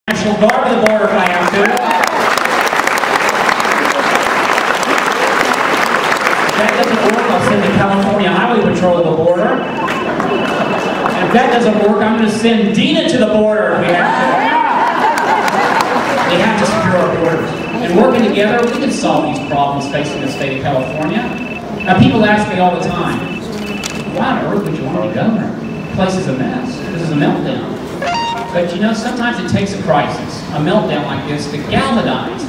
National Guard to the border if I have to. If that doesn't work, I'll send the California Highway Patrol to the border. And if that doesn't work, I'm going to send Dina to the border if we have to. They have to secure our borders. And working together, we can solve these problems facing the state of California. Now, people ask me all the time, why on earth would you want to be governor? The place is a mess. This is a meltdown. But you know, sometimes it takes a crisis, a meltdown like this, to galvanize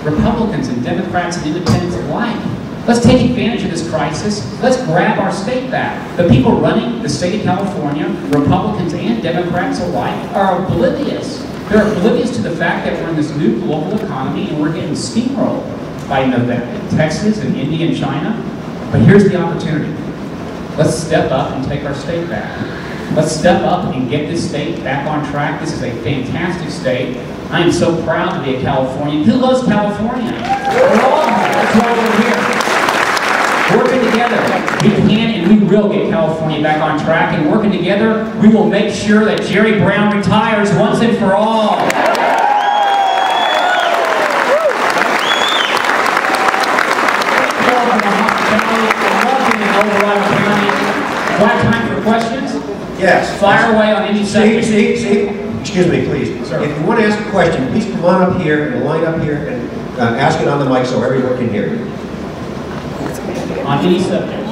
Republicans and Democrats and independents alike. Let's take advantage of this crisis. Let's grab our state back. The people running the state of California, Republicans and Democrats alike, are oblivious. They're oblivious to the fact that we're in this new global economy and we're getting steamrolled by Texas and India and China. But here's the opportunity. Let's step up and take our state back. Let's step up and get this state back on track. This is a fantastic state. I am so proud to be a Californian. Who loves California? We're all here. That's why we're here. Working together, we can and we will get California back on track. And working together, we will make sure that Jerry Brown retires once and for all. Do I have time for questions? Yes. Fire away on any subject. Steve, excuse me, please. Sir. If you want to ask a question, please come on up here and line up here and ask it on the mic so everyone can hear you. On any subject.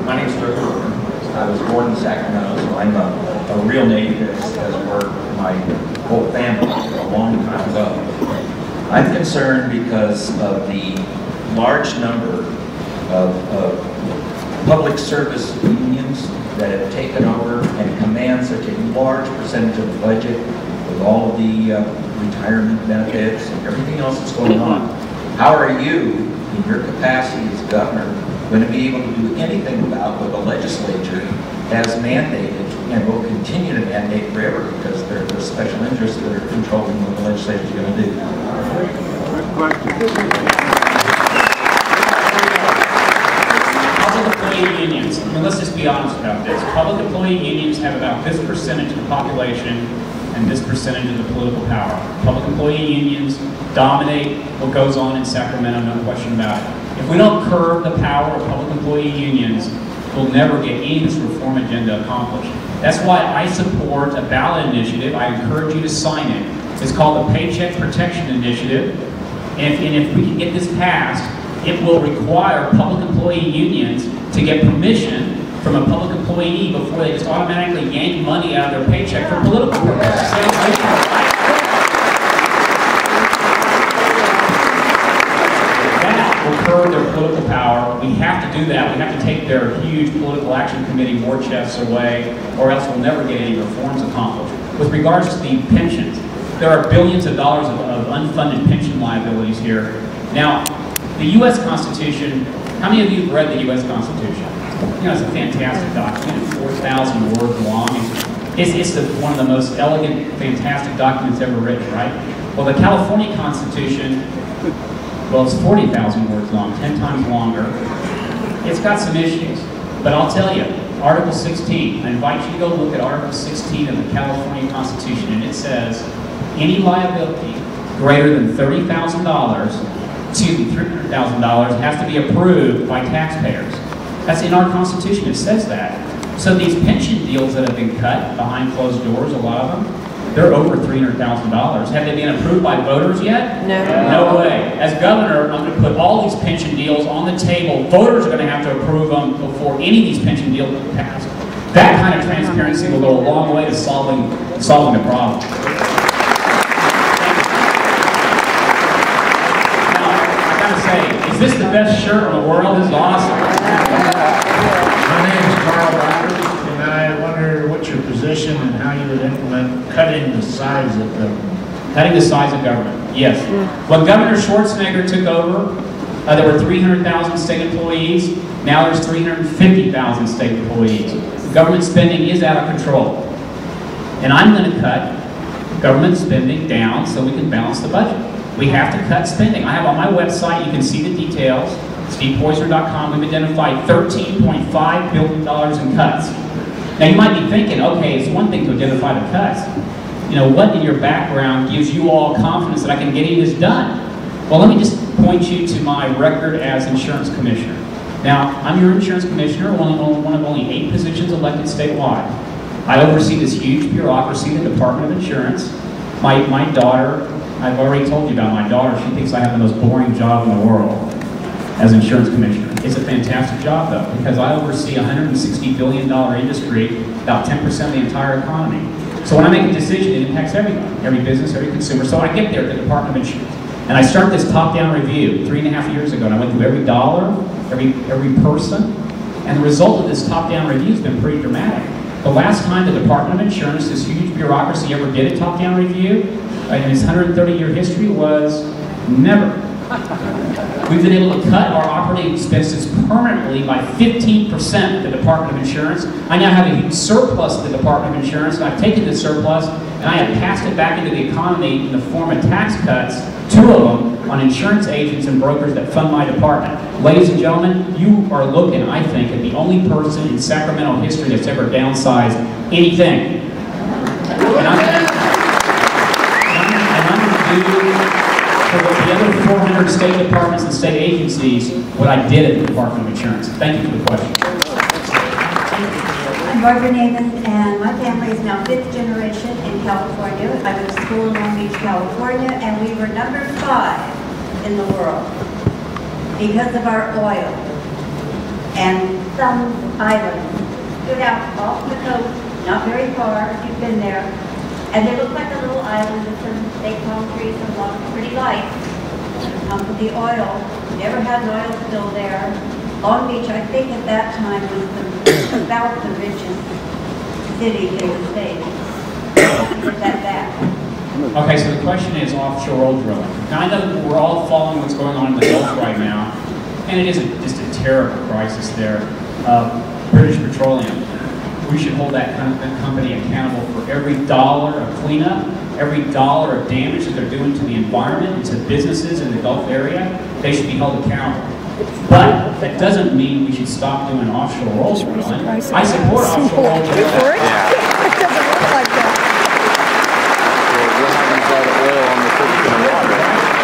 My name's Dirk. I was born in Sacramento, so I'm a real native as were my whole family a long time ago. I'm concerned because of the large number of public service unions that have taken over and command such a large percentage of the budget with all of the retirement benefits and everything else that's going on. How are you, in your capacity as governor, going to be able to do anything about what the legislature has mandated and will continue to mandate forever because there are special interests that are controlling what the legislature is going to do? Good question. Public employee unions. I mean, let's just be honest about this. Public employee unions have about this percentage of the population and this percentage of the political power. Public employee unions dominate what goes on in Sacramento, no question about it. If we don't curb the power of public employee unions, we'll never get any of this reform agenda accomplished. That's why I support a ballot initiative. I encourage you to sign it. It's called the Paycheck Protection Initiative. And if we can get this passed, it will require public employee unions to get permission from a public employee before they just automatically yank money out of their paycheck for political purposes. That will curb their political power. We have to do that. We have to take their huge political action committee war chests away, or else we'll never get any reforms accomplished. With regards to the pensions, there are billions of dollars of unfunded pension liabilities here. Now, the U.S. Constitution, how many of you have read the U.S. Constitution? You know, it's a fantastic document, 4,000 words long. It's one of the most elegant, fantastic documents ever written, right? Well, the California Constitution, well, it's 40,000 words long, 10 times longer. It's got some issues, but I'll tell you, Article 16, I invite you to go look at Article 16 of the California Constitution, and it says, any liability greater than $30,000, excuse me, $300,000 has to be approved by taxpayers. That's in our Constitution, it says that. So these pension deals that have been cut behind closed doors, a lot of them, they're over $300,000. Have they been approved by voters yet? No. No way. As governor, I'm going to put all these pension deals on the table. Voters are going to have to approve them before any of these pension deals are passed. That kind of transparency will go a long way to solving the problem. Is this the best shirt in the world? This is awesome. My name is Carl Roberts, and I wonder what's your position and how you would implement cutting the size of government. Cutting the size of government, yes. When Governor Schwarzenegger took over, there were 300,000 state employees. Now there's 350,000 state employees. Government spending is out of control. And I'm going to cut government spending down so we can balance the budget. We have to cut spending. I have on my website, you can see the details, stevepoizner.com. We've identified $13.5 billion in cuts. Now you might be thinking, okay, it's one thing to identify the cuts. You know, what in your background gives you all confidence that I can get any of this done? Well, let me just point you to my record as insurance commissioner. Now, I'm your insurance commissioner, one of only 8 positions elected statewide. I oversee this huge bureaucracy, the Department of Insurance. My daughter, I've already told you about my daughter, she thinks I have the most boring job in the world as insurance commissioner. It's a fantastic job though, because I oversee a $160 billion industry, about 10% of the entire economy. So when I make a decision, it impacts everyone, every business, every consumer. So I get there at the Department of Insurance, and I start this top-down review 3.5 years ago, and I went through every dollar, every person, and the result of this top-down review has been pretty dramatic. The last time the Department of Insurance, this huge bureaucracy, ever did a top-down review in its 130-year history was never. We've been able to cut our operating expenses permanently by 15% at the Department of Insurance. I now have a huge surplus at the Department of Insurance, and I've taken this surplus and I have passed it back into the economy in the form of tax cuts, 2 of them, on insurance agents and brokers that fund my department. Ladies and gentlemen, you are looking, I think, at the only person in Sacramento history that's ever downsized anything. And I'm going to do for the other 400 state departments and state agencies what I did at the Department of Insurance. Thank you for the question. I'm Barbara Navin, and my family is now 5th generation in California. I went to school in Long Beach, California, and we were number 5 in the world because of our oil. And some islands stood out off the coast, not very far, if you've been there, and they look like a little island with some big palm trees and lots of pretty lights. With the oil, never had an oil spill there. Long Beach, I think at that time, was about the richest city in the state. Put that back. Okay, so the question is offshore oil drilling. Now I know that we're all following what's going on in the Gulf right now, and it is just a terrible crisis there. British Petroleum. We should hold that company accountable for every dollar of cleanup, every dollar of damage that they're doing to the environment and to businesses in the Gulf area. They should be held accountable. But that doesn't mean we should stop doing offshore oil drilling. I support offshore oil drilling. It doesn't look like that.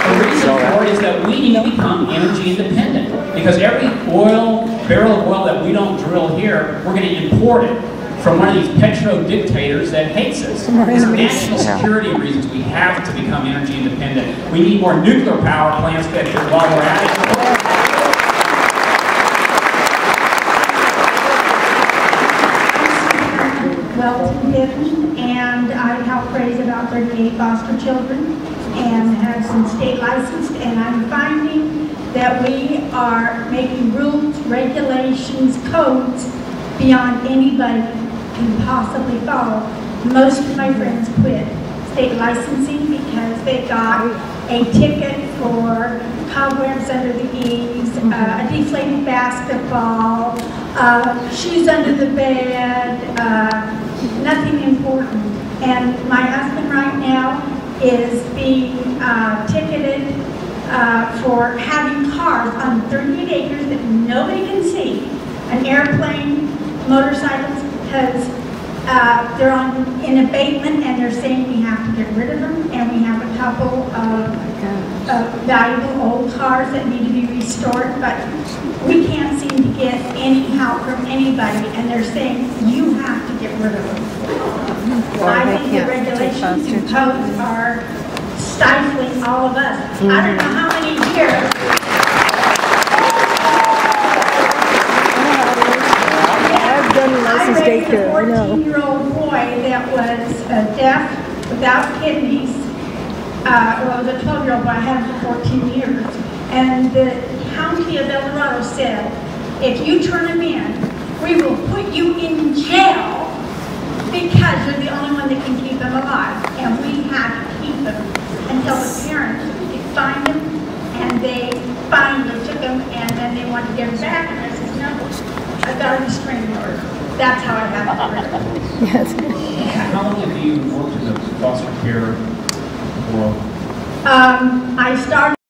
The reason for it is that we need to become energy independent. Because every barrel of oil that we don't drill here, we're going to import it from one of these petro dictators that hates us. For national security reasons, we have to become energy independent. We need more nuclear power plants while we're at it. And I help raise about 38 foster children and have some state licensed, and I'm finding that we are making rules, regulations, codes beyond anybody can possibly follow. Most of my friends quit state licensing because they got a ticket for cobwebs under the eaves, a deflated basketball, shoes under the bed, nothing important. And my husband right now is being ticketed for having cars on 38 acres that nobody can see, an airplane, motorcycles, because they're in abatement, and they're saying we have to get rid of them, and we have a couple of valuable old cars that need to be restored, but we can't seem to get any help from anybody, and they're saying you have to get rid of them. I think the regulations and codes are stifling all of us. I don't know how many years. I've done licensed daycare, I know. I raised a 14-year-old boy that was deaf, without kidneys. Well, it was a 12-year-old boy. I had him for 14 years. And the county of El Dorado said, if you turn him in, we will put you in jail because you're the only one that can keep him alive. And we had to keep him until the parents could find him, and they finally took him, and then they wanted to get him back, and I said, no, I've got a restraining order. That's how I have it. Yes. How long have you worked in the foster care world? I started